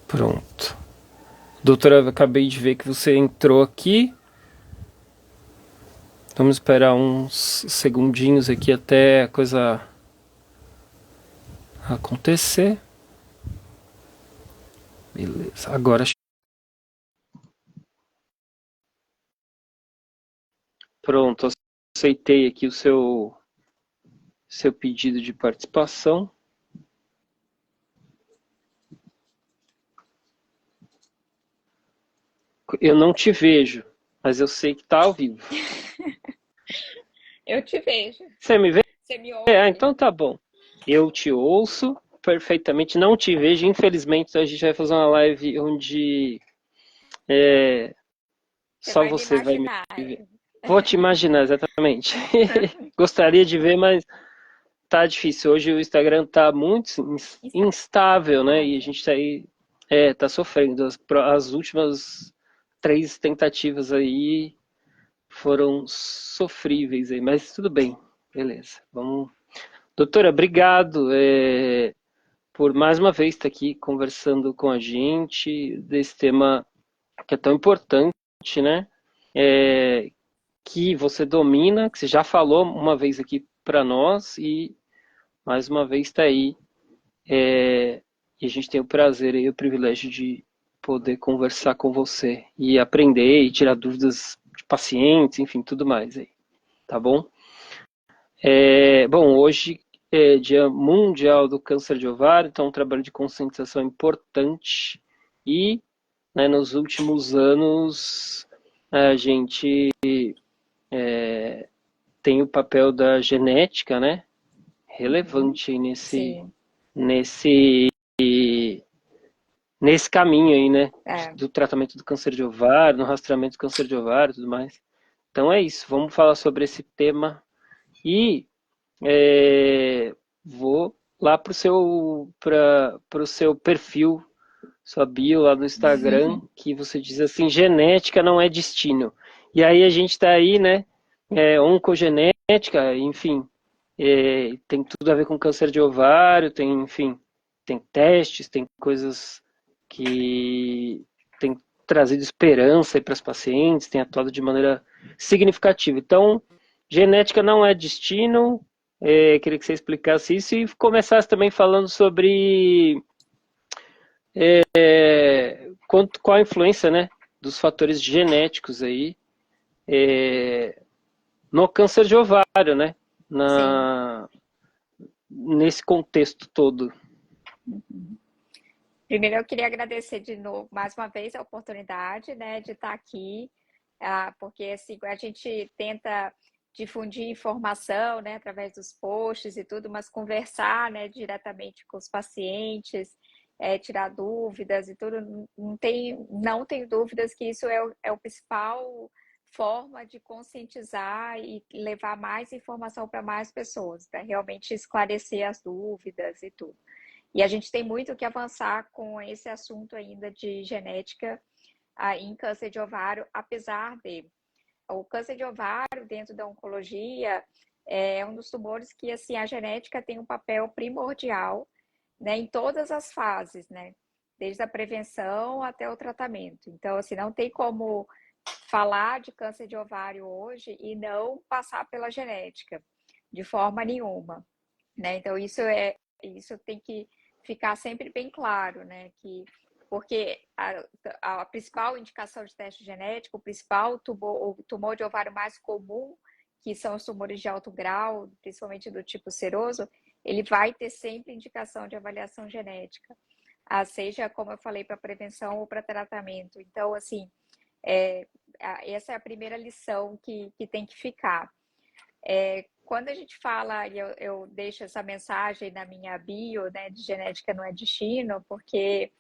Pronto. Doutora, acabei de ver que você entrou aqui. Vamos esperar uns segundinhos aqui até a coisa acontecer. Beleza. Agora. Pronto. Aceitei aqui o seu pedido de participação. Eu não te vejo, mas eu sei que está ao vivo. Eu te vejo. Você me vê? Você me ouve? Então tá bom. Eu te ouço perfeitamente, não te vejo. Infelizmente, a gente vai fazer uma live onde Você só vai me você vai me imaginar. ver. Vou te imaginar, exatamente. Gostaria de ver, mas tá difícil. Hoje o Instagram tá muito instável, né? E a Instável. gente tá aí, tá sofrendo. As últimas 3 tentativas aí foram sofríveis aí, mas tudo bem. Beleza, vamos. Doutora, obrigado por mais uma vez estar aqui conversando com a gente desse tema que é tão importante, né? É, que você domina, que você já falou uma vez aqui para nós e mais uma vez está aí. E a gente tem o prazer e o privilégio de poder conversar com você e aprender e tirar dúvidas de pacientes, enfim, tudo mais aí, tá bom? Bom, hoje é Dia Mundial do Câncer de Ovário, então é um trabalho de conscientização importante e, né, nos últimos anos a gente tem o papel da genética, né, Uhum. relevante aí Sim. nesse, nesse caminho aí, né, É. do tratamento do câncer de ovário, no rastreamento do câncer de ovário e tudo mais. Então é isso, vamos falar sobre esse tema e vou lá pro seu perfil, sua bio lá no Instagram, que você diz assim, genética não é destino. E aí a gente está aí, né? Oncogenética, enfim, tem tudo a ver com câncer de ovário, tem, enfim, tem testes, tem coisas que tem trazido esperança para os pacientes, tem atuado de maneira significativa. Então, genética não é destino. Queria que você explicasse isso e começasse também falando sobre qual a influência, né, dos fatores genéticos aí no câncer de ovário, né, Sim. na, nesse contexto todo. Primeiro, eu queria agradecer de novo, mais uma vez, a oportunidade, né, de estar aqui, porque assim, a gente tenta difundir informação, né, através dos posts e tudo, mas conversar, né, diretamente com os pacientes, tirar dúvidas e tudo, não tenho dúvidas que isso é o principal forma de conscientizar e levar mais informação para mais pessoas, para realmente esclarecer as dúvidas e tudo. E a gente tem muito que avançar com esse assunto ainda de genética em câncer de ovário, apesar de o câncer de ovário dentro da oncologia é um dos tumores que assim a genética tem um papel primordial, né, em todas as fases, né, desde a prevenção até o tratamento. Então, assim, não tem como falar de câncer de ovário hoje e não passar pela genética, de forma nenhuma, né? Então, isso tem que ficar sempre bem claro, né? Porque a principal indicação de teste genético, o tumor de ovário mais comum, que são os tumores de alto grau, principalmente do tipo seroso, ele vai ter sempre indicação de avaliação genética, seja, como eu falei, para prevenção ou para tratamento. Então, assim, é, essa é a primeira lição que tem que ficar. Quando a gente fala, e eu deixo essa mensagem na minha bio, né, de genética não é destino, porque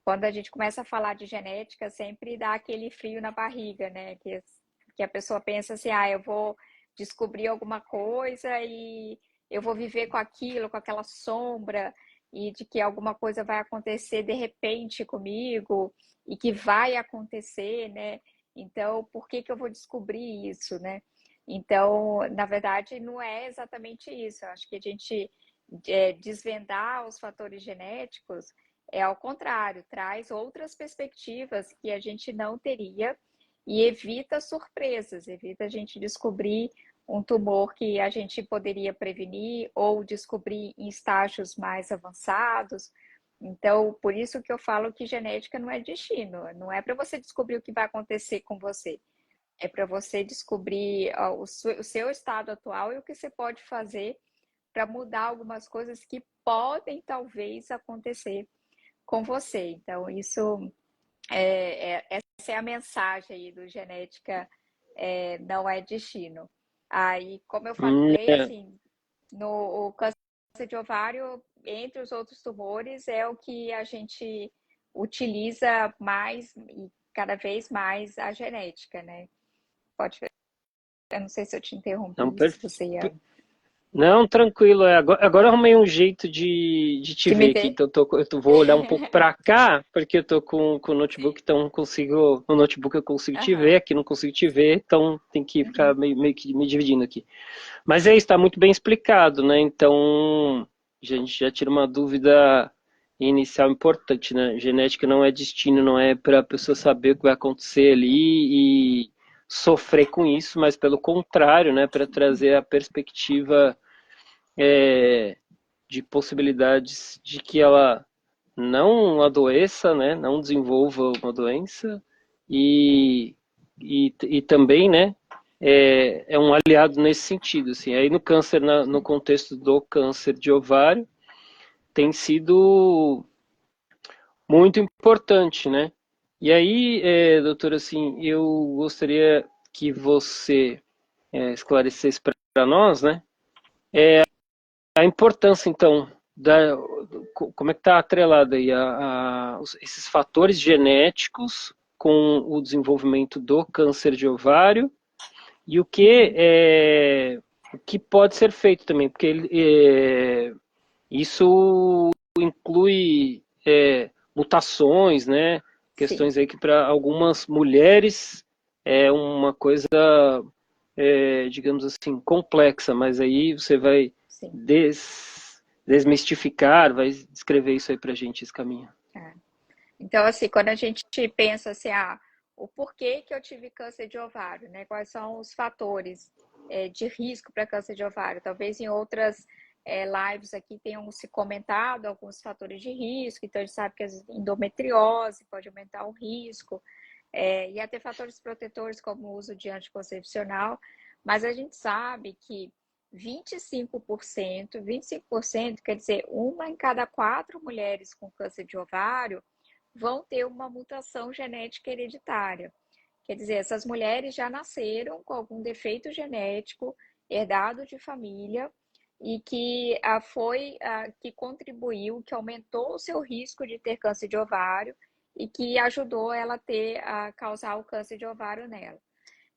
quando a gente começa a falar de genética, sempre dá aquele frio na barriga, né, que a pessoa pensa assim, eu vou descobrir alguma coisa e eu vou viver com aquilo, com aquela sombra, e de que alguma coisa vai acontecer de repente comigo, e que vai acontecer, né, então por que que eu vou descobrir isso, né? Então, na verdade, não é exatamente isso. Eu acho que a gente desvendar os fatores genéticos é ao contrário, traz outras perspectivas que a gente não teria e evita surpresas, evita a gente descobrir um tumor que a gente poderia prevenir ou descobrir em estágios mais avançados. Então, por isso que eu falo que genética não é destino, não é para você descobrir o que vai acontecer com você, é para você descobrir o seu estado atual e o que você pode fazer para mudar algumas coisas que podem talvez acontecer com você. Então, isso essa é a mensagem aí do genética, não é destino. Aí, como eu falei, É. assim, no o câncer de ovário, entre os outros tumores, é o que a gente utiliza mais e cada vez mais a genética, né? Pode, eu não sei se eu te Não, interrompi, se perfeito. você ia Não, tranquilo. Agora eu arrumei um jeito de te de me ver aqui. ver. Então vou olhar um pouco para cá, porque eu tô com o notebook, então consigo. No notebook eu consigo te ver, Aham, aqui não consigo te ver, então tem que ficar uhum, meio que me dividindo aqui. Mas é isso, está muito bem explicado, né? Então a gente já tira uma dúvida inicial importante, né? Genética não é destino, não é para a pessoa saber o que vai acontecer ali e sofrer com isso, mas pelo contrário, né? Para trazer a perspectiva de possibilidades de que ela não adoeça, né, não desenvolva uma doença e, e também, né, é um aliado nesse sentido, assim. Aí no câncer, no contexto do câncer de ovário, tem sido muito importante, né? E aí, doutora, assim, eu gostaria que você esclarecesse para nós, né, a importância, então, como é que está atrelada aí esses fatores genéticos com o desenvolvimento do câncer de ovário e uhum. o que pode ser feito também, porque isso inclui mutações, né? Sim, Questões aí que para algumas mulheres é uma coisa, digamos assim, complexa, mas aí você vai sim. desmistificar, vai descrever isso aí para a gente, esse caminho. É. Então, assim, quando a gente pensa assim, o porquê que eu tive câncer de ovário, né? Quais são os fatores de risco para câncer de ovário? Talvez em outras lives aqui tenham se comentado alguns fatores de risco, então a gente sabe que a endometriose pode aumentar o risco, e até fatores protetores como o uso de anticoncepcional, mas a gente sabe que 25% quer dizer, uma em cada 4 mulheres com câncer de ovário vão ter uma mutação genética hereditária. Quer dizer, essas mulheres já nasceram com algum defeito genético herdado de família e que que contribuiu, que aumentou o seu risco de ter câncer de ovário e que ajudou ela a causar o câncer de ovário nela.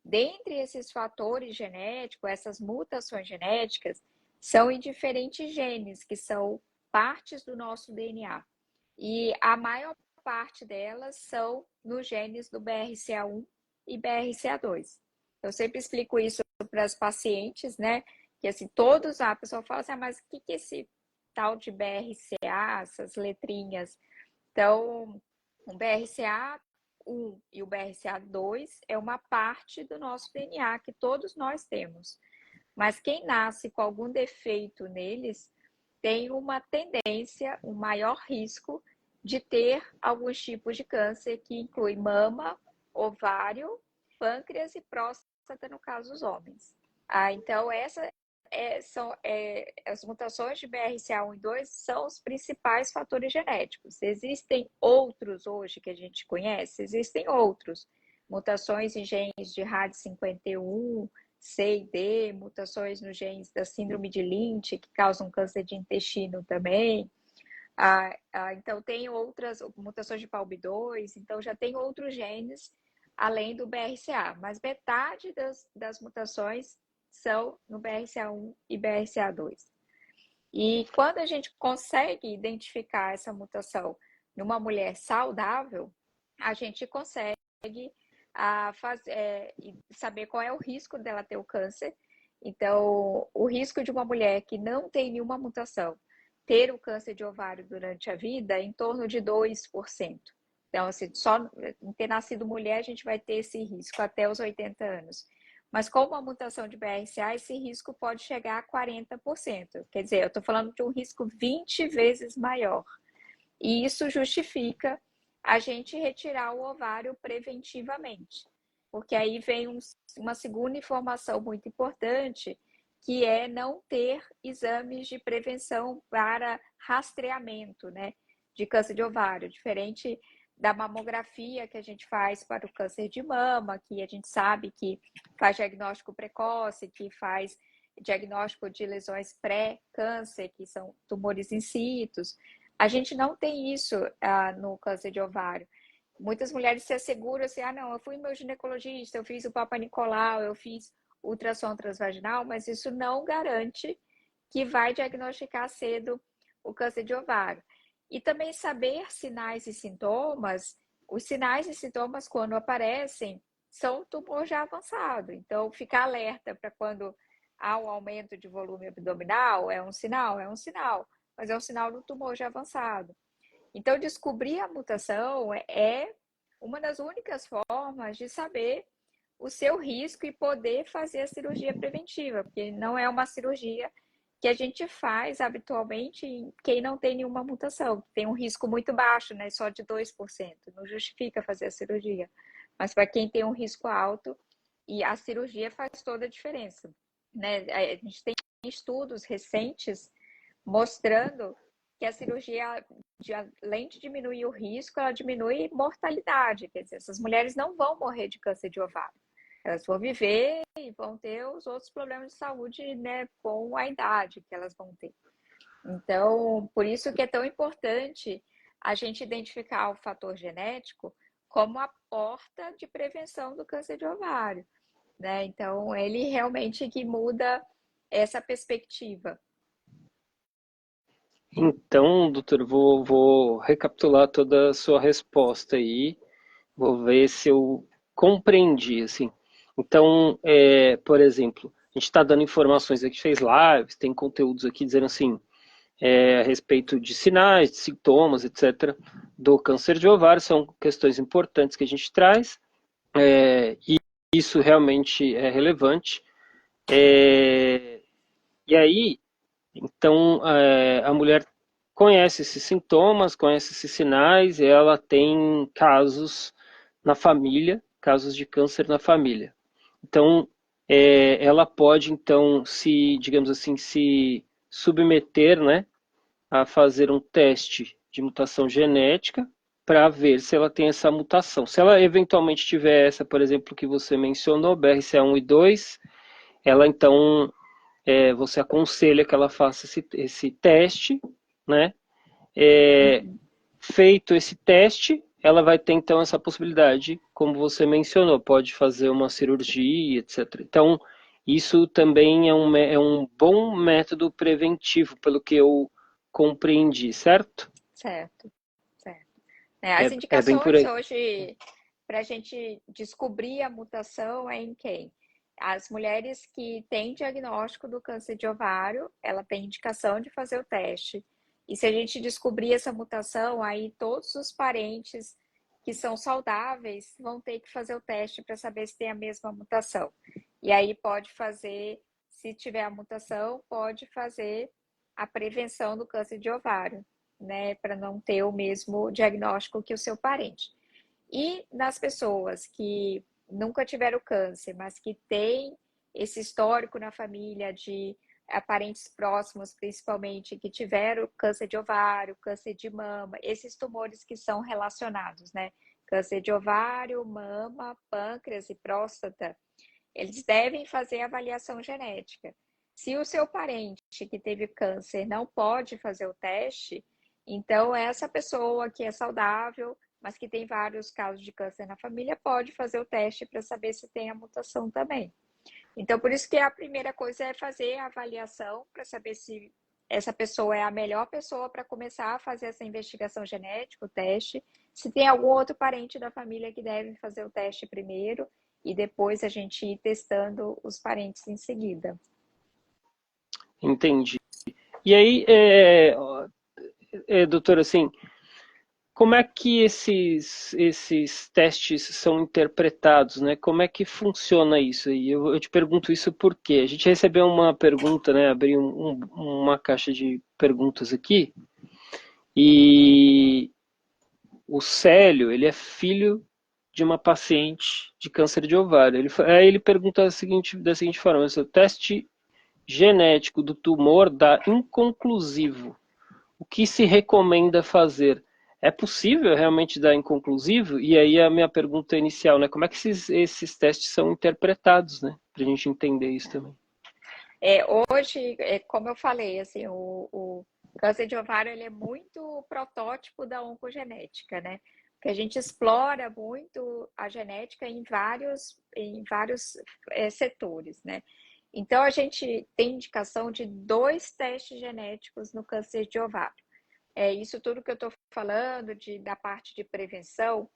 Dentre esses fatores genéticos, essas mutações genéticas são em diferentes genes, que são partes do nosso DNA. E a maior parte delas são nos genes do BRCA1 e BRCA2. Eu sempre explico isso para as pacientes, né? Que assim, a pessoa fala assim, mas o que é esse tal de BRCA, essas letrinhas? Então, o BRCA1 e o BRCA2 é uma parte do nosso DNA que todos nós temos. Mas quem nasce com algum defeito neles tem uma tendência, um maior risco de ter alguns tipos de câncer que inclui mama, ovário, pâncreas e próstata, no caso dos homens. Então, as mutações de BRCA1 e 2 são os principais fatores genéticos. Existem outros hoje que a gente conhece? Existem outros. Mutações em genes de RAD51, C e D, mutações nos genes da síndrome de Lynch, que causam câncer de intestino também. Então, tem outras mutações de PALB2, então já tem outros genes além do BRCA, mas metade das mutações são no BRCA1 e BRCA2. E quando a gente consegue identificar essa mutação numa mulher saudável, a gente consegue saber qual é o risco dela ter o câncer. Então, o risco de uma mulher que não tem nenhuma mutação ter o câncer de ovário durante a vida em torno de 2%. Então, assim, só em ter nascido mulher, a gente vai ter esse risco até os 80 anos. Mas com uma mutação de BRCA, esse risco pode chegar a 40%. Quer dizer, eu estou falando de um risco 20 vezes maior. E isso justifica a gente retirar o ovário preventivamente. Porque aí vem uma segunda informação muito importante, que é não ter exames de prevenção para rastreamento, né, de câncer de ovário, diferente da mamografia que a gente faz para o câncer de mama, que a gente sabe que faz diagnóstico precoce, que faz diagnóstico de lesões pré-câncer, que são tumores in situ. A gente não tem isso no câncer de ovário. Muitas mulheres se asseguram assim, não, eu fui meu ginecologista, eu fiz o Papa Nicolau, eu fiz ultrassom transvaginal, mas isso não garante que vai diagnosticar cedo o câncer de ovário. E também saber sinais e sintomas, os sinais e sintomas quando aparecem são tumor já avançado. Então, ficar alerta para quando há um aumento de volume abdominal é um sinal, mas é um sinal do tumor já avançado. Então, descobrir a mutação é uma das únicas formas de saber o seu risco e poder fazer a cirurgia preventiva, porque não é uma cirurgia que a gente faz habitualmente em quem não tem nenhuma mutação, tem um risco muito baixo, né, só de 2%, não justifica fazer a cirurgia. Mas para quem tem um risco alto, e a cirurgia faz toda a diferença, né? A gente tem estudos recentes mostrando que a cirurgia, além de diminuir o risco, ela diminui mortalidade. Quer dizer, essas mulheres não vão morrer de câncer de ovário. Elas vão viver e vão ter os outros problemas de saúde, né, com a idade que elas vão ter. Então, por isso que é tão importante a gente identificar o fator genético como a porta de prevenção do câncer de ovário, né? Então, ele realmente que muda essa perspectiva. Então, doutor, vou recapitular toda a sua resposta aí, vou ver se eu compreendi, assim. Então, por exemplo, a gente está dando informações aqui, fez lives, tem conteúdos aqui dizendo assim, a respeito de sinais, de sintomas, etc., do câncer de ovário, são questões importantes que a gente traz, e isso realmente é relevante. E aí, então, a mulher conhece esses sintomas, conhece esses sinais, e ela tem casos na família, casos de câncer na família. Então, ela pode, então, se, digamos assim, se submeter, né, a fazer um teste de mutação genética para ver se ela tem essa mutação. Se ela eventualmente tiver essa, por exemplo, que você mencionou, BRCA1 e 2, ela então você aconselha que ela faça esse teste, né? Feito esse teste, ela vai ter então essa possibilidade, como você mencionou, pode fazer uma cirurgia, etc. Então, isso também é um bom método preventivo, pelo que eu compreendi, certo? Certo, certo. As É bem por indicações aí. hoje para a gente descobrir a mutação é em quem? As mulheres que têm diagnóstico do câncer de ovário, ela tem indicação de fazer o teste. E se a gente descobrir essa mutação, aí todos os parentes que são saudáveis vão ter que fazer o teste para saber se tem a mesma mutação. E aí pode fazer, se tiver a mutação, pode fazer a prevenção do câncer de ovário, né, para não ter o mesmo diagnóstico que o seu parente. E nas pessoas que nunca tiveram câncer, mas que têm esse histórico na família de parentes próximos, principalmente, que tiveram câncer de ovário, câncer de mama, esses tumores que são relacionados, né? Câncer de ovário, mama, pâncreas e próstata, eles devem fazer avaliação genética. Se o seu parente que teve câncer não pode fazer o teste, então essa pessoa que é saudável, mas que tem vários casos de câncer na família, pode fazer o teste para saber se tem a mutação também. Então, por isso que a primeira coisa é fazer a avaliação para saber se essa pessoa é a melhor pessoa para começar a fazer essa investigação genética, o teste. Se tem algum outro parente da família que deve fazer o teste primeiro e depois a gente ir testando os parentes em seguida. Entendi. E aí, doutor, assim, como é que esses testes são interpretados, né? Como é que funciona isso aí? Eu te pergunto isso porque a gente recebeu uma pergunta, né? Abri uma caixa de perguntas aqui e o Célio, ele é filho de uma paciente de câncer de ovário. Aí ele pergunta da seguinte forma: o teste genético do tumor dá inconclusivo. O que se recomenda fazer? É possível realmente dar inconclusivo? E aí a minha pergunta inicial, né? Como é que esses testes são interpretados, né? Para a gente entender isso também. Hoje, como eu falei, assim, o câncer de ovário ele é muito protótipo da oncogenética, né? Porque a gente explora muito a genética em vários setores, né? Então, a gente tem indicação de 2 testes genéticos no câncer de ovário. É isso tudo que eu estou falando da parte de prevenção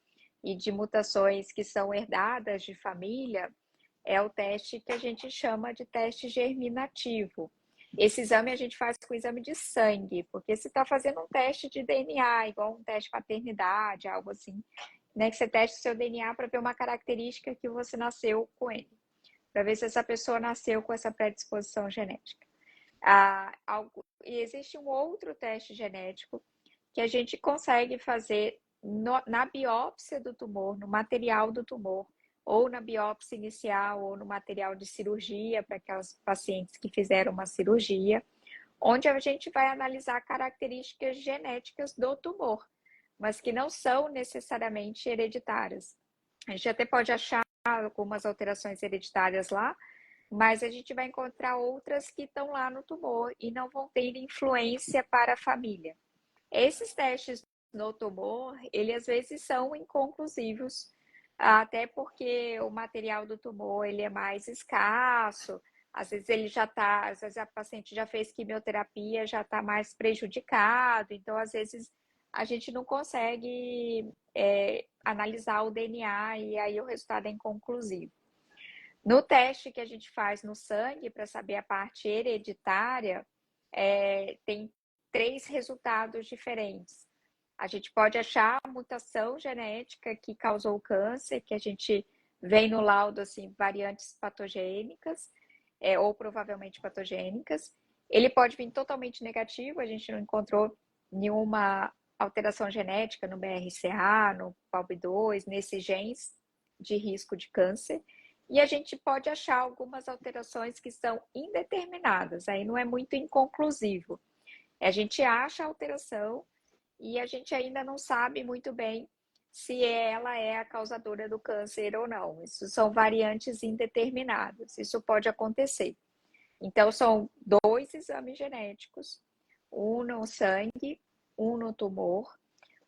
e de mutações que são herdadas de família, é o teste que a gente chama de teste germinativo. Esse exame a gente faz com o exame de sangue, porque se está fazendo um teste de DNA, igual um teste de paternidade, algo assim, né, que você testa o seu DNA para ver uma característica que você nasceu com ele, para ver se essa pessoa nasceu com essa predisposição genética. E existe um outro teste genético que a gente consegue fazer na biópsia do tumor, no material do tumor, ou na biópsia inicial, ou no material de cirurgia, para aquelas pacientes que fizeram uma cirurgia, onde a gente vai analisar características genéticas do tumor, mas que não são necessariamente hereditárias. A gente até pode achar algumas alterações hereditárias lá, mas a gente vai encontrar outras que estão lá no tumor e não vão ter influência para a família. Esses testes no tumor, eles às vezes são inconclusivos, até porque o material do tumor ele é mais escasso, às vezes ele já está, às vezes a paciente já fez quimioterapia, já está mais prejudicado, então às vezes a gente não consegue analisar o DNA e aí o resultado é inconclusivo. No teste que a gente faz no sangue para saber a parte hereditária, tem 3 resultados diferentes. A gente pode achar a mutação genética que causou o câncer, que a gente vem no laudo assim, variantes patogênicas, ou provavelmente patogênicas. Ele pode vir totalmente negativo, a gente não encontrou nenhuma alteração genética no BRCA, no PALB2, nesses genes de risco de câncer. E a gente pode achar algumas alterações que são indeterminadas, aí não é muito inconclusivo. A gente acha a alteração e a gente ainda não sabe muito bem se ela é a causadora do câncer ou não. Isso são variantes indeterminadas, isso pode acontecer. Então, são 2 exames genéticos, um no sangue, um no tumor.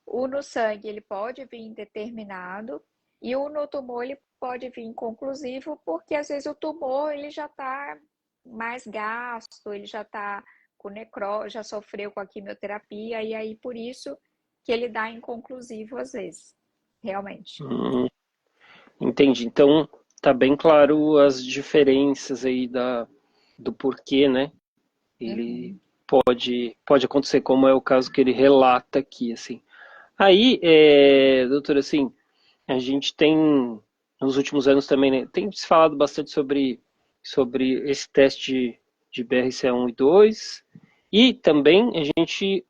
O no sangue ele pode vir indeterminado e o no tumor ele pode vir inconclusivo, porque às vezes o tumor ele já está mais gasto, ele já está com necrose, já sofreu com a quimioterapia, e aí por isso que ele dá inconclusivo às vezes, realmente. Entendi. Então, tá bem claro as diferenças aí do porquê, né? Ele Uhum. pode acontecer, como é o caso que ele relata aqui, assim. Aí, doutor, assim, a gente tem, nos últimos anos também, né, tem se falado bastante sobre esse teste de BRCA1 e 2, e também a gente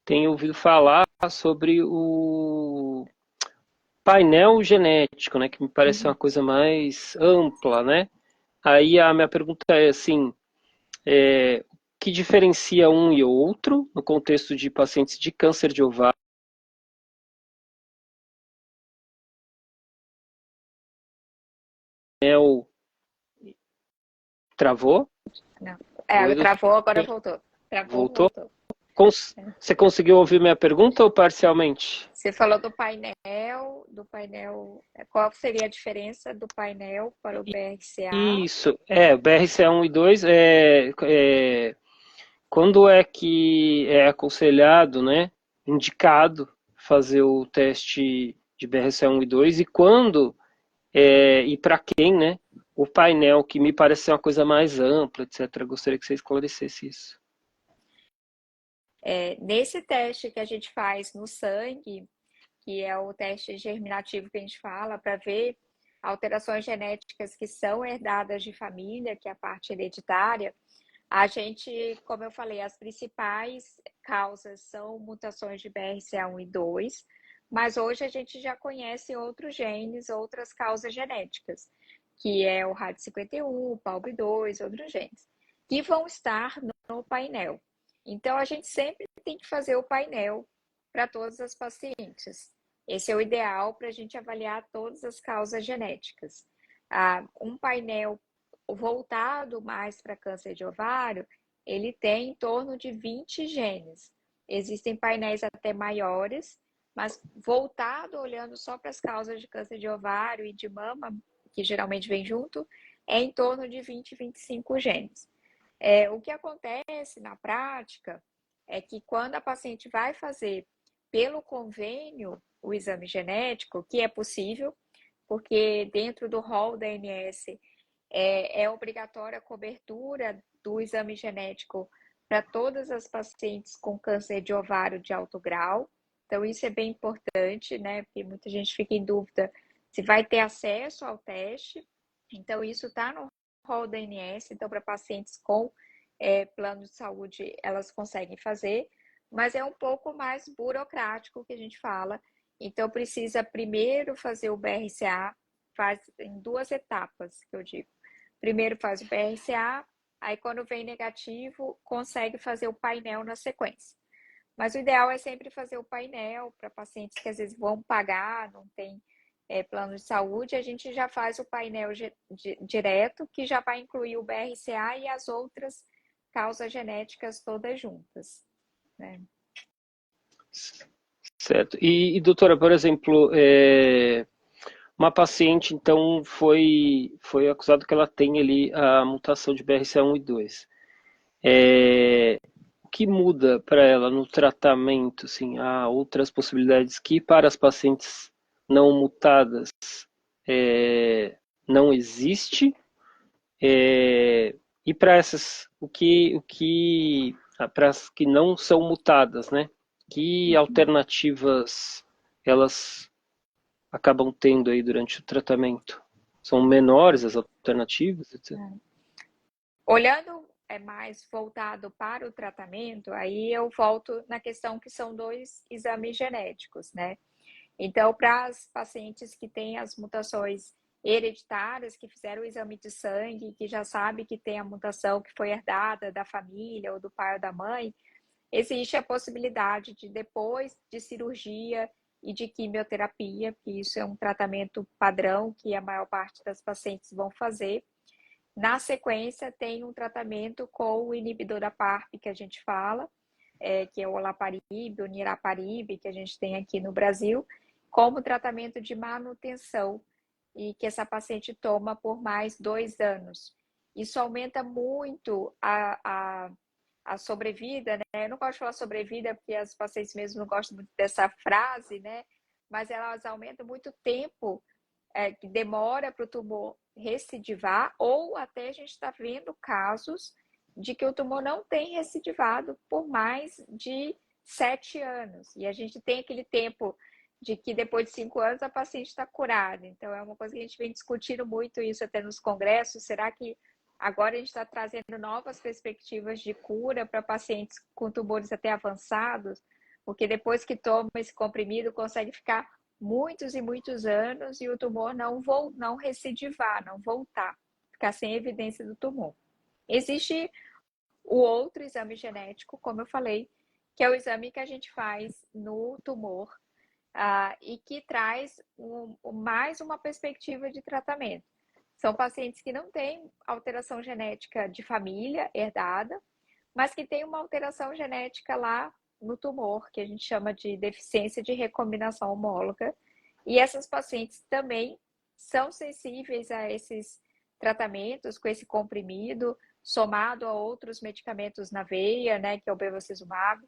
tem ouvido falar sobre o painel genético, né, que me parece uma Uhum. coisa mais ampla, né? Aí a minha pergunta é assim, o que diferencia um e outro no contexto de pacientes de câncer de ovário? Travou? Não. Oi, Travou, agora voltou. Travou, voltou? voltou. Você conseguiu ouvir minha pergunta ou parcialmente? Você falou qual seria a diferença do painel para o BRCA? Isso, BRCA1 e 2 quando é que é aconselhado, né, indicado fazer o teste de BRCA1 e 2 e quando e para quem, né, o painel, que me parece ser uma coisa mais ampla, etc. Gostaria que você esclarecesse isso. Nesse teste que a gente faz no sangue, que é o teste germinativo que a gente fala, para ver alterações genéticas que são herdadas de família, que é a parte hereditária, a gente, como eu falei, as principais causas são mutações de BRCA1 e 2, mas hoje a gente já conhece outros genes, outras causas genéticas, que é o RAD51, o PALB2, outros genes, que vão estar no painel. Então, a gente sempre tem que fazer o painel para todas as pacientes. Esse é o ideal para a gente avaliar todas as causas genéticas. Um painel voltado mais para câncer de ovário, ele tem em torno de 20 genes. Existem painéis até maiores, mas voltado, olhando só para as causas de câncer de ovário e de mama, que geralmente vem junto, é em torno de 20, 25 genes. O que acontece na prática é que quando a paciente vai fazer pelo convênio o exame genético, que é possível, porque dentro do rol da ANS é obrigatória a cobertura do exame genético para todas as pacientes com câncer de ovário de alto grau. Então, isso é bem importante, né? Porque muita gente fica em dúvida se vai ter acesso ao teste. Então, isso está no rol da ANS. Então, para pacientes com plano de saúde, elas conseguem fazer, mas é um pouco mais burocrático que a gente fala. Então, precisa primeiro fazer o BRCA, faz em 2 etapas, que eu digo. Primeiro faz o BRCA, aí quando vem negativo, consegue fazer o painel na sequência. Mas o ideal é sempre fazer o painel para pacientes que às vezes vão pagar, não tem plano de saúde, a gente já faz o painel direto, que já vai incluir o BRCA e as outras causas genéticas todas juntas, né? Certo. E doutora, por exemplo, uma paciente, então, foi acusado que ela tem ali a mutação de BRCA1 e 2. O que muda para ela no tratamento? Assim, há outras possibilidades que para as pacientes não mutadas não existe? E para essas, para as que não são mutadas, né? Que alternativas elas acabam tendo aí durante o tratamento? São menores as alternativas, etc. Olhando mais voltado para o tratamento, aí eu volto na questão que são 2 exames genéticos, né? Então, para as pacientes que têm as mutações hereditárias, que fizeram o exame de sangue, que já sabe que tem a mutação que foi herdada da família ou do pai ou da mãe, existe a possibilidade de, depois de cirurgia e de quimioterapia, que isso é um tratamento padrão que a maior parte das pacientes vão fazer. Na sequência, tem um tratamento com o inibidor da PARP, que a gente fala, que é o olaparib, o niraparib, que a gente tem aqui no Brasil, como tratamento de manutenção e que essa paciente toma por mais 2 anos. Isso aumenta muito a sobrevida, né? Eu não gosto de falar sobrevida porque as pacientes mesmo não gostam muito dessa frase, né? Mas elas aumentam muito o tempo que demora para o tumor recidivar, ou até a gente está vendo casos de que o tumor não tem recidivado por mais de 7 anos. E a gente tem aquele tempo de que depois de 5 anos a paciente está curada. Então, é uma coisa que a gente vem discutindo muito isso até nos congressos. Será que agora a gente está trazendo novas perspectivas de cura para pacientes com tumores até avançados? Porque depois que toma esse comprimido, consegue ficar muitos e muitos anos e o tumor não recidivar, não voltar, ficar sem evidência do tumor. Existe o outro exame genético, como eu falei, que é o exame que a gente faz no tumor e que traz mais uma perspectiva de tratamento. São pacientes que não têm alteração genética de família herdada, mas que têm uma alteração genética lá no tumor, que a gente chama de deficiência de recombinação homóloga. E essas pacientes também são sensíveis a esses tratamentos com esse comprimido, somado a outros medicamentos na veia, né, que é o bevacizumab.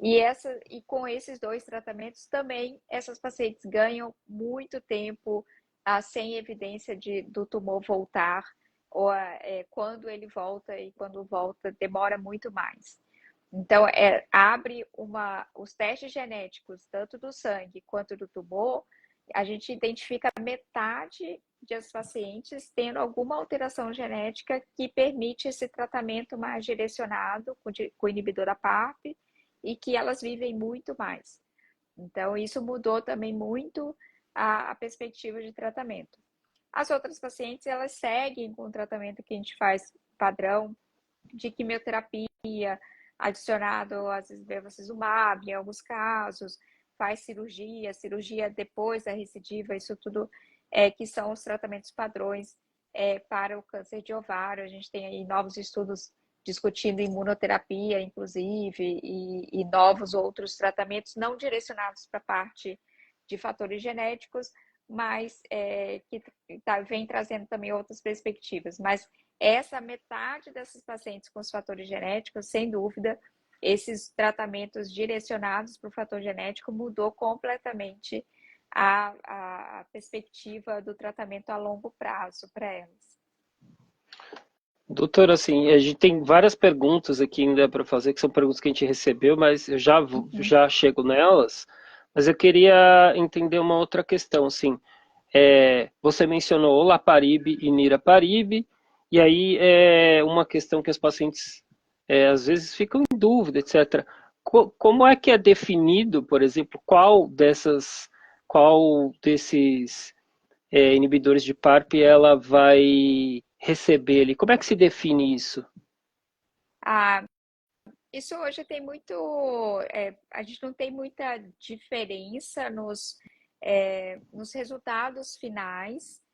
E com esses 2 tratamentos também essas pacientes ganham muito tempo sem evidência do tumor voltar, ou quando ele volta e quando volta demora muito mais. Então, abre os testes genéticos, tanto do sangue quanto do tumor, a gente identifica metade das pacientes tendo alguma alteração genética que permite esse tratamento mais direcionado com o inibidor da PARP e que elas vivem muito mais. Então, isso mudou também muito a perspectiva de tratamento. As outras pacientes, elas seguem com o tratamento que a gente faz padrão de quimioterapia, adicionado às vezes bevacizumab, em alguns casos, faz cirurgia depois da recidiva, isso tudo que são os tratamentos padrões para o câncer de ovário. A gente tem aí novos estudos discutindo imunoterapia, inclusive, e novos outros tratamentos não direcionados para a parte de fatores genéticos, mas que vem trazendo também outras perspectivas. Mas essa metade dessas pacientes com os fatores genéticos, sem dúvida, esses tratamentos direcionados para o fator genético mudou completamente a perspectiva do tratamento a longo prazo para elas. Doutora, assim, a gente tem várias perguntas aqui ainda para fazer, que são perguntas que a gente recebeu, mas eu já chego nelas. Mas eu queria entender uma outra questão, assim. Você mencionou olaparib e niraparib, e aí é uma questão que as pacientes às vezes ficam em dúvida, etc. Como é que é definido, por exemplo, qual desses inibidores de PARP ela vai receber ali? Como é que se define isso? Ah, isso hoje tem muito. A gente não tem muita diferença nos resultados finais.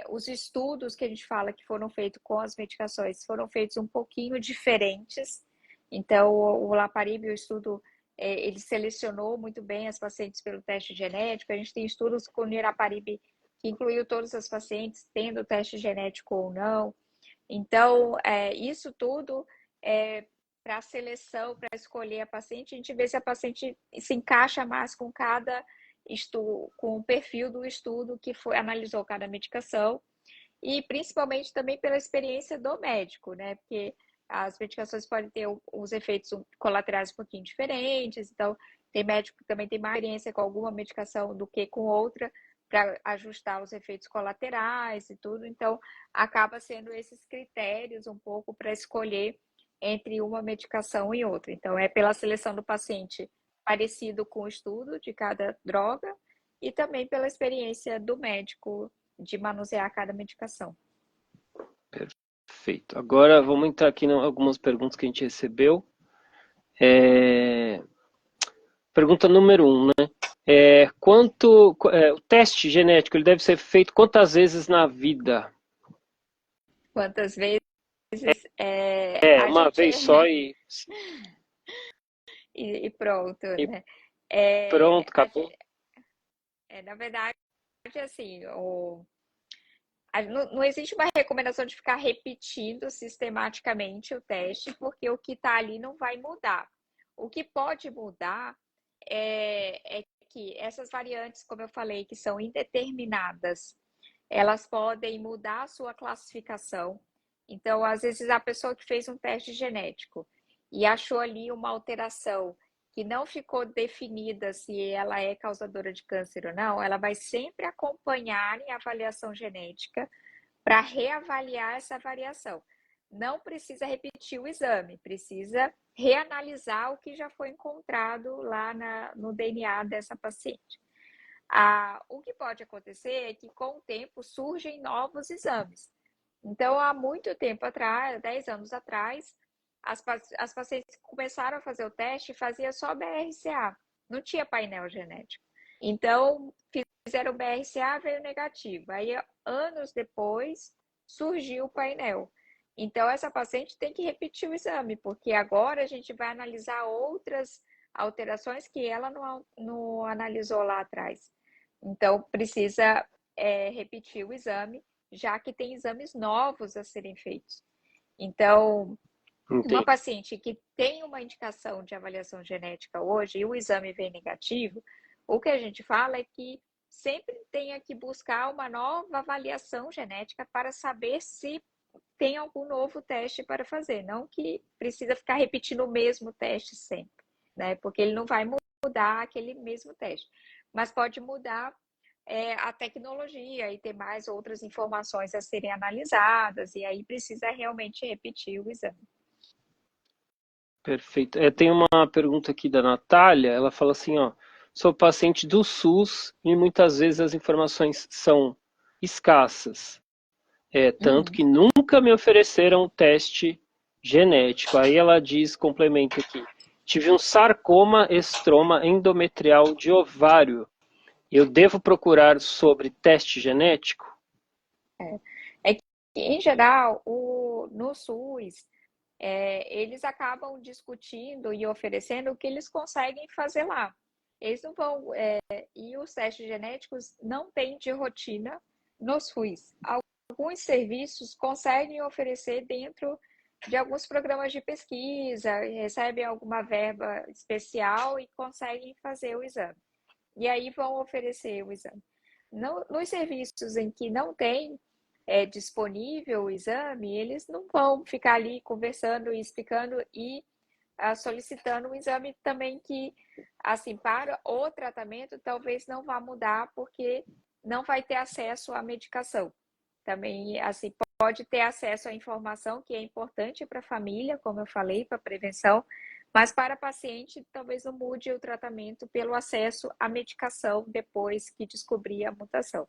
Os estudos que a gente fala que foram feitos com as medicações foram feitos um pouquinho diferentes. Então, o olaparib, o estudo, ele selecionou muito bem as pacientes pelo teste genético. A gente tem estudos com o niraparib que incluiu todas as pacientes tendo teste genético ou não. Então, isso tudo para a seleção, para escolher a paciente, a gente vê se a paciente se encaixa mais com cada estudo, com o perfil do estudo que analisou cada medicação e principalmente também pela experiência do médico, né? Porque as medicações podem ter os efeitos colaterais um pouquinho diferentes, então tem médico que também tem mais experiência com alguma medicação do que com outra para ajustar os efeitos colaterais e tudo, então acaba sendo esses critérios um pouco para escolher entre uma medicação e outra. Então, é pela seleção do paciente parecido com o estudo de cada droga e também pela experiência do médico de manusear cada medicação. Perfeito. Agora vamos entrar aqui em algumas perguntas que a gente recebeu. Pergunta número 1, né? O teste genético ele deve ser feito quantas vezes na vida? Quantas vezes a Uma gente vez só e e pronto, e né? pronto, acabou. Na verdade, assim, não existe uma recomendação de ficar repetindo sistematicamente o teste, porque o que está ali não vai mudar. O que pode mudar é que essas variantes, como eu falei, que são indeterminadas, elas podem mudar a sua classificação. Então, às vezes, a pessoa que fez um teste genético e achou ali uma alteração que não ficou definida se ela é causadora de câncer ou não, ela vai sempre acompanhar em avaliação genética para reavaliar essa variação. Não precisa repetir o exame, precisa reanalisar o que já foi encontrado lá no DNA dessa paciente. O que pode acontecer é que, com o tempo, surgem novos exames. Então, há muito tempo atrás, 10 anos atrás, as pacientes que começaram a fazer o teste fazia só BRCA, não tinha painel genético. Então, fizeram BRCA, veio negativo. Aí, anos depois, surgiu o painel. Então, essa paciente tem que repetir o exame, porque agora a gente vai analisar outras alterações que ela não analisou lá atrás. Então, precisa repetir o exame, já que tem exames novos a serem feitos. Então, uma Entendi. paciente que tem uma indicação de avaliação genética hoje e o exame vem negativo, o que a gente fala é que sempre tenha que buscar uma nova avaliação genética para saber se tem algum novo teste para fazer, não que precisa ficar repetindo o mesmo teste sempre, né? Porque ele não vai mudar aquele mesmo teste, mas pode mudar a tecnologia e ter mais outras informações a serem analisadas, e aí precisa realmente repetir o exame. Perfeito. Tem uma pergunta aqui da Natália, ela fala assim, ó, sou paciente do SUS e muitas vezes as informações são escassas, tanto Uhum. que nunca me ofereceram teste genético. Aí ela diz, complementa aqui, tive um sarcoma estroma endometrial de ovário. Eu devo procurar sobre teste genético? É que, em geral, no SUS, eles acabam discutindo e oferecendo o que eles conseguem fazer lá. Eles não vão. E os testes genéticos não têm de rotina no SUS. Alguns serviços conseguem oferecer dentro de alguns programas de pesquisa, recebem alguma verba especial e conseguem fazer o exame. E aí vão oferecer o exame. Nos serviços em que não tem disponível o exame, eles não vão ficar ali conversando e explicando e solicitando um exame também que, assim, para o tratamento, talvez não vá mudar, porque não vai ter acesso à medicação. Também, assim, pode ter acesso à informação que é importante para a família, como eu falei, para a prevenção, mas para paciente, talvez não mude o tratamento pelo acesso à medicação depois que descobrir a mutação.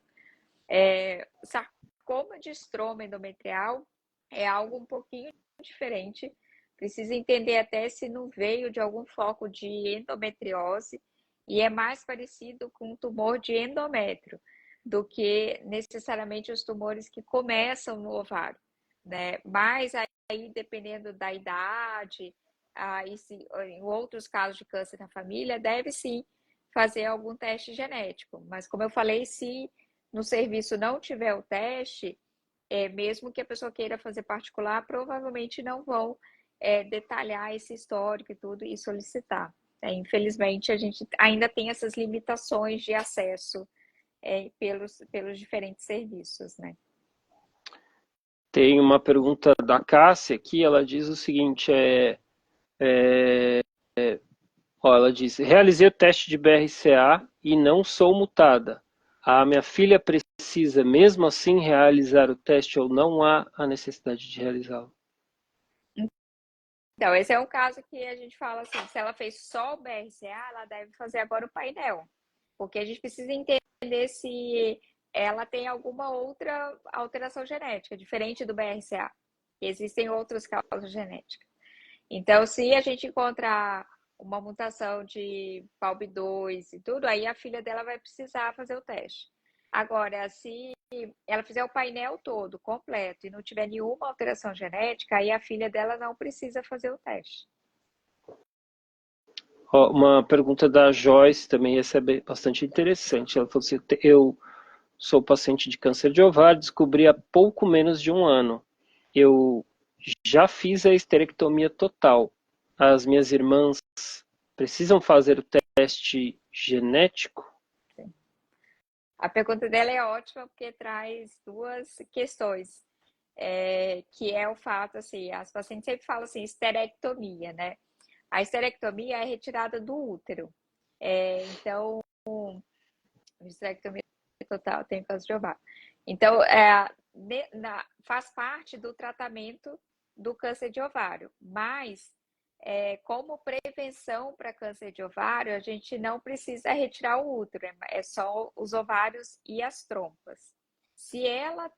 Sarcoma de estroma endometrial é algo um pouquinho diferente. Precisa entender até se não veio de algum foco de endometriose e é mais parecido com um tumor de endométrio do que necessariamente os tumores que começam no ovário, né? Mas aí, dependendo da idade, em outros casos de câncer na família, deve sim fazer algum teste genético. Mas, como eu falei, se no serviço não tiver o teste, mesmo que a pessoa queira fazer particular, provavelmente não vão detalhar esse histórico e tudo e solicitar. Infelizmente, a gente ainda tem essas limitações de acesso pelos diferentes serviços, né? Tem uma pergunta da Cássia aqui, ela diz o seguinte, ela diz, realizei o teste de BRCA e não sou mutada. A minha filha precisa mesmo assim realizar o teste ou não há a necessidade de realizá-lo? Então, esse é um caso que a gente fala assim, se ela fez só o BRCA, ela deve fazer agora o painel, porque a gente precisa entender se ela tem alguma outra alteração genética, diferente do BRCA. Existem outras causas genéticas. Então, se a gente encontrar uma mutação de PALB2 e tudo, aí a filha dela vai precisar fazer o teste. Agora, se ela fizer o painel todo, completo, e não tiver nenhuma alteração genética, aí a filha dela não precisa fazer o teste. Uma pergunta da Joyce também, essa é bastante interessante. Ela falou assim, eu sou paciente de câncer de ovário, descobri há pouco menos de um ano. Eu já fiz a esterectomia total. As minhas irmãs precisam fazer o teste genético? A pergunta dela é ótima porque traz duas questões, que é o fato, assim, as pacientes sempre falam assim, esterectomia, né? A esterectomia é retirada do útero. Então, esterectomia total, tem câncer de ovário. Então, faz parte do tratamento do câncer de ovário, mas como prevenção para câncer de ovário, a gente não precisa retirar o útero, é só os ovários e as trompas. Se ela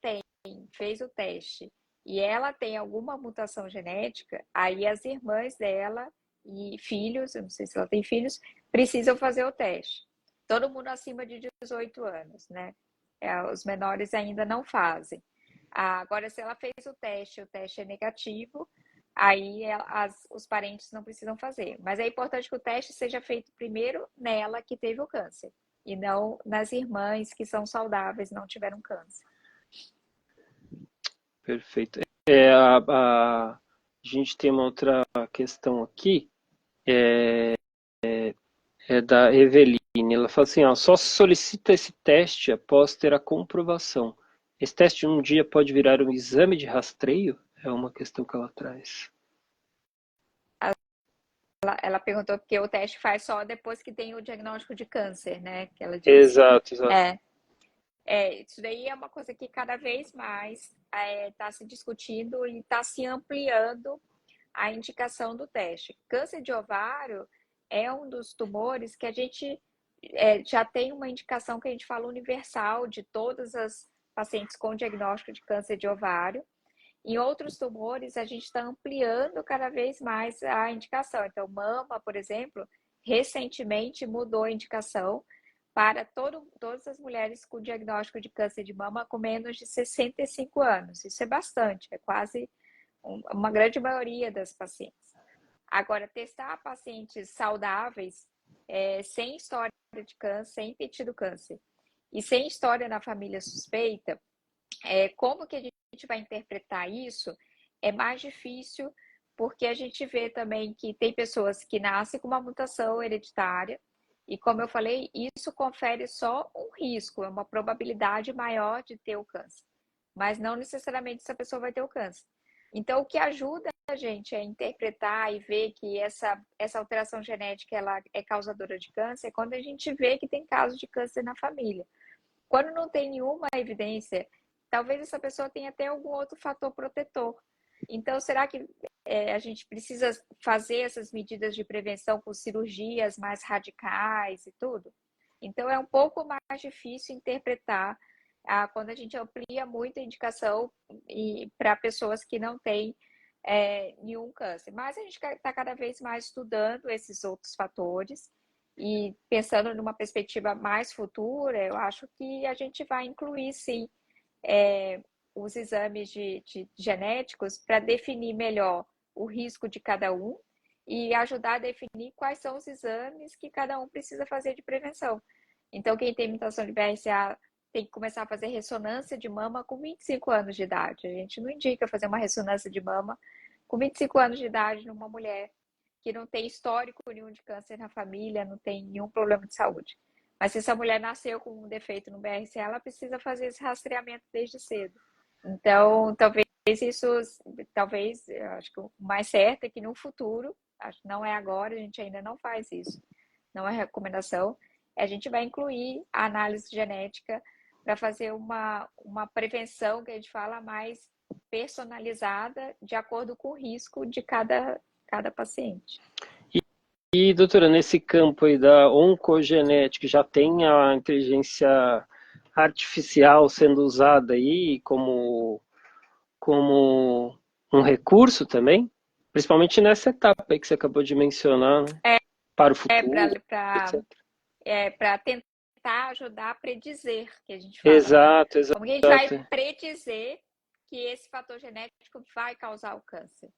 fez o teste e ela tem alguma mutação genética, aí as irmãs dela e filhos, eu não sei se ela tem filhos, precisam fazer o teste. Todo mundo acima de 18 anos, né? Os menores ainda não fazem. Agora, se ela fez o teste é negativo, aí os parentes não precisam fazer. Mas é importante que o teste seja feito primeiro nela que teve o câncer, e não nas irmãs que são saudáveis, não tiveram câncer. Perfeito. A gente tem uma outra questão aqui, é da Eveline. Ela fala assim, ó, só solicita esse teste após ter a comprovação. Esse teste um dia pode virar um exame de rastreio? É uma questão que ela traz. Ela perguntou porque o teste faz só depois que tem o diagnóstico de câncer, né? Que ela disse. Exato, exato. Isso daí é uma coisa que cada vez mais está se discutindo e está se ampliando a indicação do teste. Câncer de ovário é um dos tumores que a gente já tem uma indicação que a gente fala universal de todas as pacientes com diagnóstico de câncer de ovário. Em outros tumores, a gente está ampliando cada vez mais a indicação. Então, mama, por exemplo, recentemente mudou a indicação para todas as mulheres com diagnóstico de câncer de mama com menos de 65 anos. Isso é bastante, é quase uma grande maioria das pacientes. Agora, testar pacientes saudáveis, sem história de câncer, sem ter tido câncer, e sem história na família suspeita, como que a gente vai interpretar isso é mais difícil, porque a gente vê também que tem pessoas que nascem com uma mutação hereditária, e como eu falei, isso confere só um risco, é uma probabilidade maior de ter o câncer, mas não necessariamente essa pessoa vai ter o câncer. Então, o que ajuda a gente a interpretar e ver que essa alteração genética ela é causadora de câncer é quando a gente vê que tem casos de câncer na família. Quando não tem nenhuma evidência, talvez essa pessoa tenha até algum outro fator protetor. Então, será que a gente precisa fazer essas medidas de prevenção com cirurgias mais radicais e tudo? Então, é um pouco mais difícil interpretar quando a gente amplia muito a indicação para pessoas que não têm nenhum câncer. Mas a gente está cada vez mais estudando esses outros fatores e pensando numa perspectiva mais futura, eu acho que a gente vai incluir, sim, os exames de genéticos para definir melhor o risco de cada um e ajudar a definir quais são os exames que cada um precisa fazer de prevenção. Então, quem tem mutação de BRCA tem que começar a fazer ressonância de mama com 25 anos de idade. A gente não indica fazer uma ressonância de mama com 25 anos de idade numa mulher que não tem histórico nenhum de câncer na família, não tem nenhum problema de saúde. Mas se essa mulher nasceu com um defeito no BRCA, ela precisa fazer esse rastreamento desde cedo. Então, talvez, eu acho que o mais certo é que no futuro, acho que não é agora, a gente ainda não faz isso, não é recomendação, a gente vai incluir a análise genética para fazer uma prevenção, que a gente fala, mais personalizada, de acordo com o risco de cada paciente. E, doutora, nesse campo aí da oncogenética, já tem a inteligência artificial sendo usada aí como um recurso também? Principalmente nessa etapa aí que você acabou de mencionar, né? Para o futuro, etc. Para tentar ajudar a predizer, que a gente fala, né? Exato, Como que a gente vai exato. predizer que esse fator genético vai causar o câncer?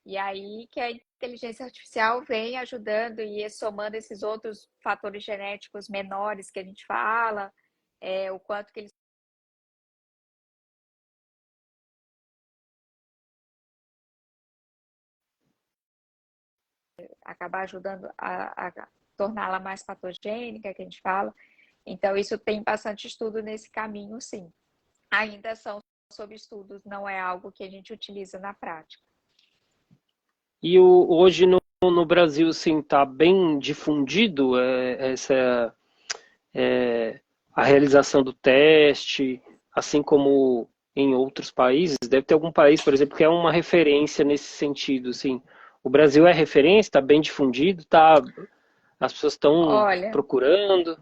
E aí que a inteligência artificial vem ajudando e somando esses outros fatores genéticos menores que a gente fala, o quanto que eles acabar ajudando a torná-la mais patogênica, que a gente fala. Então, isso tem bastante estudo nesse caminho, sim. Ainda são sob estudos, não é algo que a gente utiliza na prática. E hoje no Brasil, assim, está bem difundido a realização do teste, assim como em outros países. Deve ter algum país, por exemplo, que é uma referência nesse sentido, assim. O Brasil é referência, está bem difundido, as pessoas estão Olha, procurando.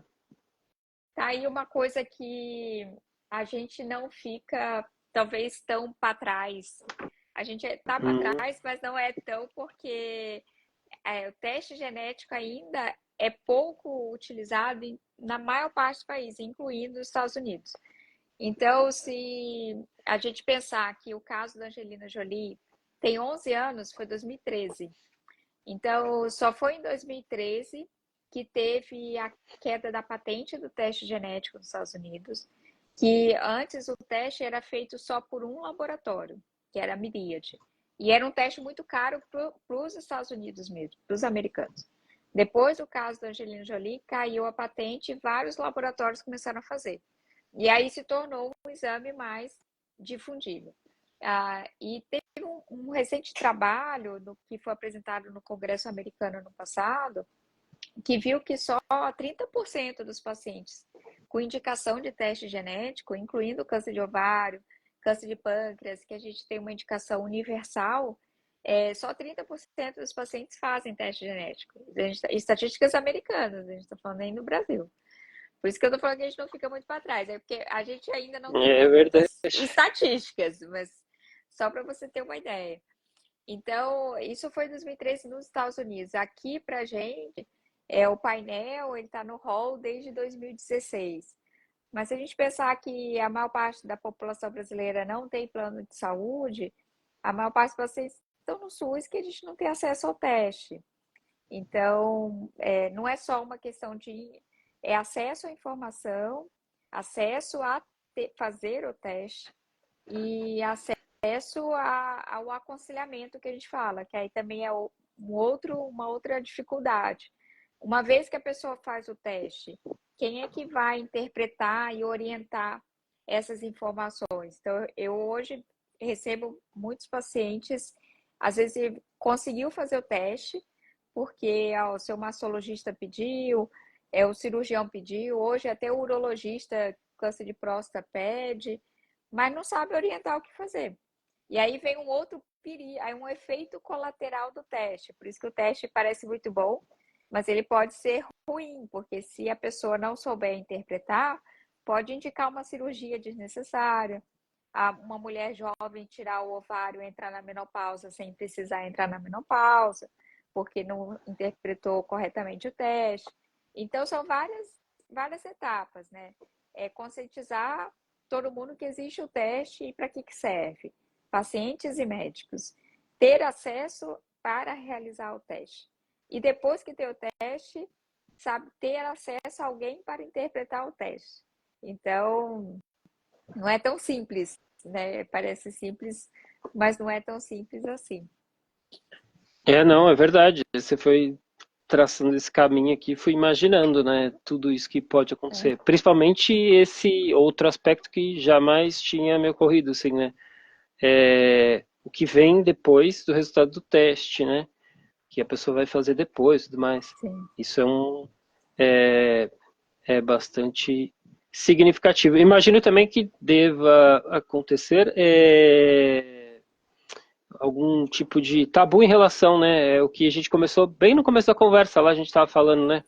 tá aí uma coisa que a gente não fica, talvez, tão para trás. A gente está para Hum, trás, mas não é tão porque o teste genético ainda é pouco utilizado na maior parte dos países, incluindo os Estados Unidos. Então, se a gente pensar que o caso da Angelina Jolie tem 11 anos, foi 2013. Então, só foi em 2013 que teve a queda da patente do teste genético nos Estados Unidos, que antes o teste era feito só por um laboratório, que era a Myriad. E era um teste muito caro para os Estados Unidos mesmo, para os americanos. Depois do caso da Angelina Jolie, caiu a patente e vários laboratórios começaram a fazer. E aí se tornou um exame mais difundido. E teve um recente trabalho que foi apresentado no Congresso americano no passado, que viu que só 30% dos pacientes com indicação de teste genético, incluindo câncer de ovário, câncer de pâncreas, que a gente tem uma indicação universal, só 30% dos pacientes fazem teste genético. Estatísticas americanas, a gente está falando aí no Brasil. Por isso que eu estou falando que a gente não fica muito para trás, é porque a gente ainda não tem É verdade. muitas estatísticas, mas só para você ter uma ideia. Então, isso foi em 2013 nos Estados Unidos. Aqui, para a gente, o painel ele está no hall desde 2016. Mas se a gente pensar que a maior parte da população brasileira não tem plano de saúde, a maior parte dos pacientes estão no SUS que a gente não tem acesso ao teste. Então, não é só uma questão de acesso à informação, acesso a fazer o teste e acesso ao aconselhamento que a gente fala, que aí também é uma outra dificuldade. Uma vez que a pessoa faz o teste, quem é que vai interpretar e orientar essas informações? Então, eu hoje recebo muitos pacientes, às vezes ele conseguiu fazer o teste, porque o seu mastologista pediu, o cirurgião pediu, hoje até o urologista, câncer de próstata pede, mas não sabe orientar o que fazer. E aí vem um outro perigo, aí um efeito colateral do teste. Por isso que o teste parece muito bom, mas ele pode ser ruim, porque se a pessoa não souber interpretar, pode indicar uma cirurgia desnecessária. Uma mulher jovem tirar o ovário e entrar na menopausa sem precisar entrar na menopausa, porque não interpretou corretamente o teste. Então, são várias etapas, né? Conscientizar todo mundo que existe o teste e para que serve. Pacientes e médicos. Ter acesso para realizar o teste. E depois que ter o teste, sabe, ter acesso a alguém para interpretar o teste. Então, não é tão simples, né? Parece simples, mas não é tão simples assim. Não, é verdade. Você foi traçando esse caminho aqui, fui imaginando, né, tudo isso que pode É, acontecer. Principalmente esse outro aspecto que jamais tinha me ocorrido, assim, né? O que vem depois do resultado do teste, né? Que a pessoa vai fazer depois e tudo mais. sim. Isso é, é bastante significativo. Imagino também que deva acontecer algum tipo de tabu em relação, né? O que a gente começou bem no começo da conversa lá, a gente estava falando, né?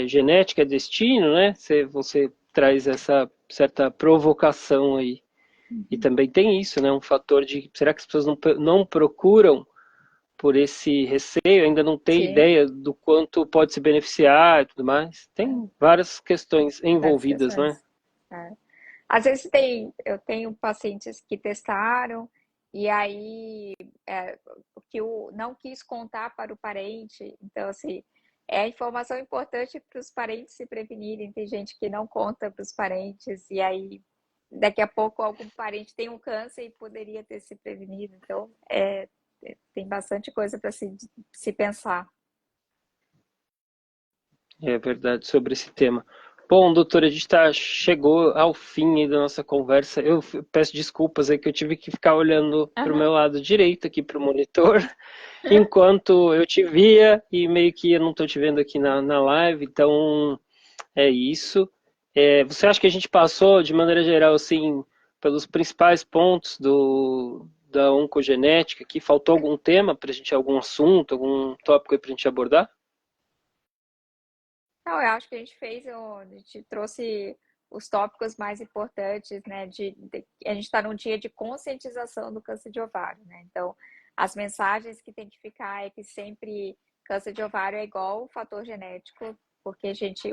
Genética é destino, né? Você traz essa certa provocação aí. E Uhum. também tem isso, né? Um fator de será que as pessoas não procuram por esse receio, ainda não tem Sim, ideia do quanto pode se beneficiar e tudo mais. Tem várias questões várias envolvidas, né? questões. É. Às vezes eu tenho pacientes que testaram e aí que não quis contar para o parente. Então, assim, é informação importante para os parentes se prevenirem. Tem gente que não conta para os parentes e aí daqui a pouco algum parente tem um câncer e poderia ter se prevenido. Então, tem bastante coisa para se pensar. É verdade sobre esse tema. Bom, doutora, a gente chegou ao fim aí da nossa conversa. Eu peço desculpas aí que eu tive que ficar olhando para o Aham. meu lado direito aqui para o monitor, enquanto eu te via e meio que eu não estou te vendo aqui na live, então é isso. Você acha que a gente passou, de maneira geral, assim, pelos principais pontos da oncogenética aqui? Faltou algum tema para a gente, algum assunto, algum tópico aí para a gente abordar? Não, eu acho que a gente a gente trouxe os tópicos mais importantes, né? A gente está num dia de conscientização do câncer de ovário, né? Então, as mensagens que tem que ficar é que sempre câncer de ovário é igual fator genético, porque a gente,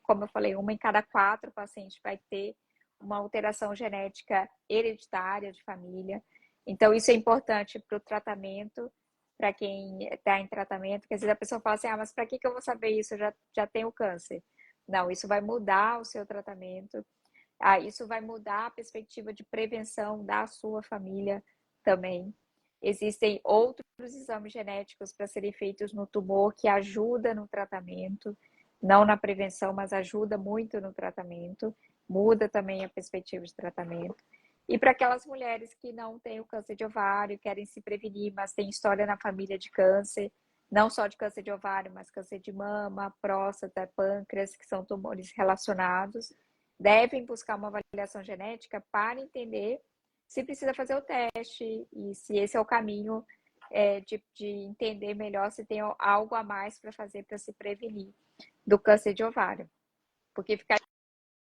como eu falei, uma em cada 4 pacientes vai ter uma alteração genética hereditária de família. Então, isso é importante para o tratamento para quem está em tratamento, porque às vezes a pessoa fala assim, mas para que eu vou saber isso? Eu já tenho câncer. Não, isso vai mudar o seu tratamento, isso vai mudar a perspectiva de prevenção da sua família também. Existem outros exames genéticos para serem feitos no tumor que ajuda no tratamento, não na prevenção, mas ajuda muito no tratamento. muda também a perspectiva de tratamento. E para aquelas mulheres que não têm o câncer de ovário, querem se prevenir, mas têm história na família de câncer, não só de câncer de ovário, mas câncer de mama, próstata, pâncreas, que são tumores relacionados, devem buscar uma avaliação genética para entender se precisa fazer o teste e se esse é o caminho de entender melhor se tem algo a mais para fazer para se prevenir do câncer de ovário. Porque ficar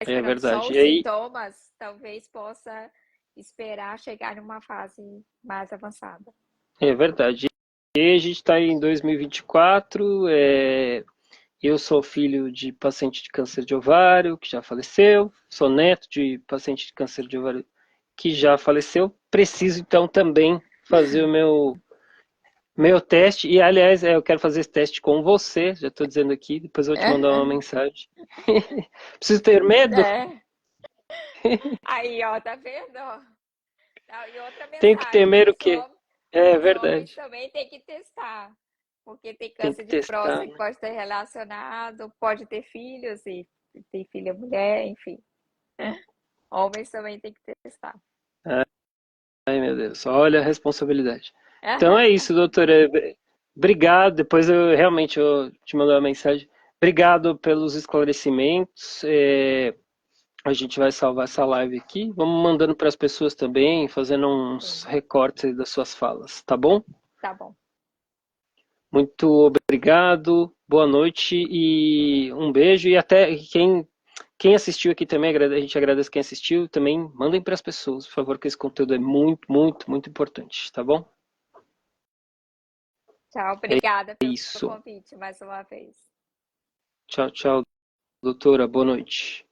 É esperando só verdade. os E aí, sintomas, talvez possa esperar chegar numa fase mais avançada. é verdade. E a gente está em 2024, eu sou filho de paciente de câncer de ovário que já faleceu, sou neto de paciente de câncer de ovário que já faleceu. Preciso então também fazer o meu teste. E aliás, eu quero fazer esse teste com você, já estou dizendo aqui, depois eu vou te mandar uma mensagem. Preciso ter medo? É. Aí, ó, tá vendo? E outra Tenho que mensagem, temer o quê? É os homens verdade. também têm que testar, porque tem Tem que câncer de testar, próstata que né? pode estar relacionado, pode ter filhos, e tem filha mulher, enfim. Homens também tem que testar. Ai, meu Deus, olha a responsabilidade. Então é isso, doutora. Obrigado. Depois eu te mando uma mensagem. Obrigado pelos esclarecimentos. A gente vai salvar essa live aqui. Vamos mandando para as pessoas também, fazendo uns Sim, recortes das suas falas, tá bom? tá bom. Muito obrigado, boa noite e um beijo. E até quem assistiu aqui também, a gente agradece quem assistiu. Também mandem para as pessoas, por favor, que esse conteúdo é muito, muito, muito importante, tá bom? Tchau, É obrigada pelo isso. convite mais uma vez. Tchau, tchau, doutora. Boa noite.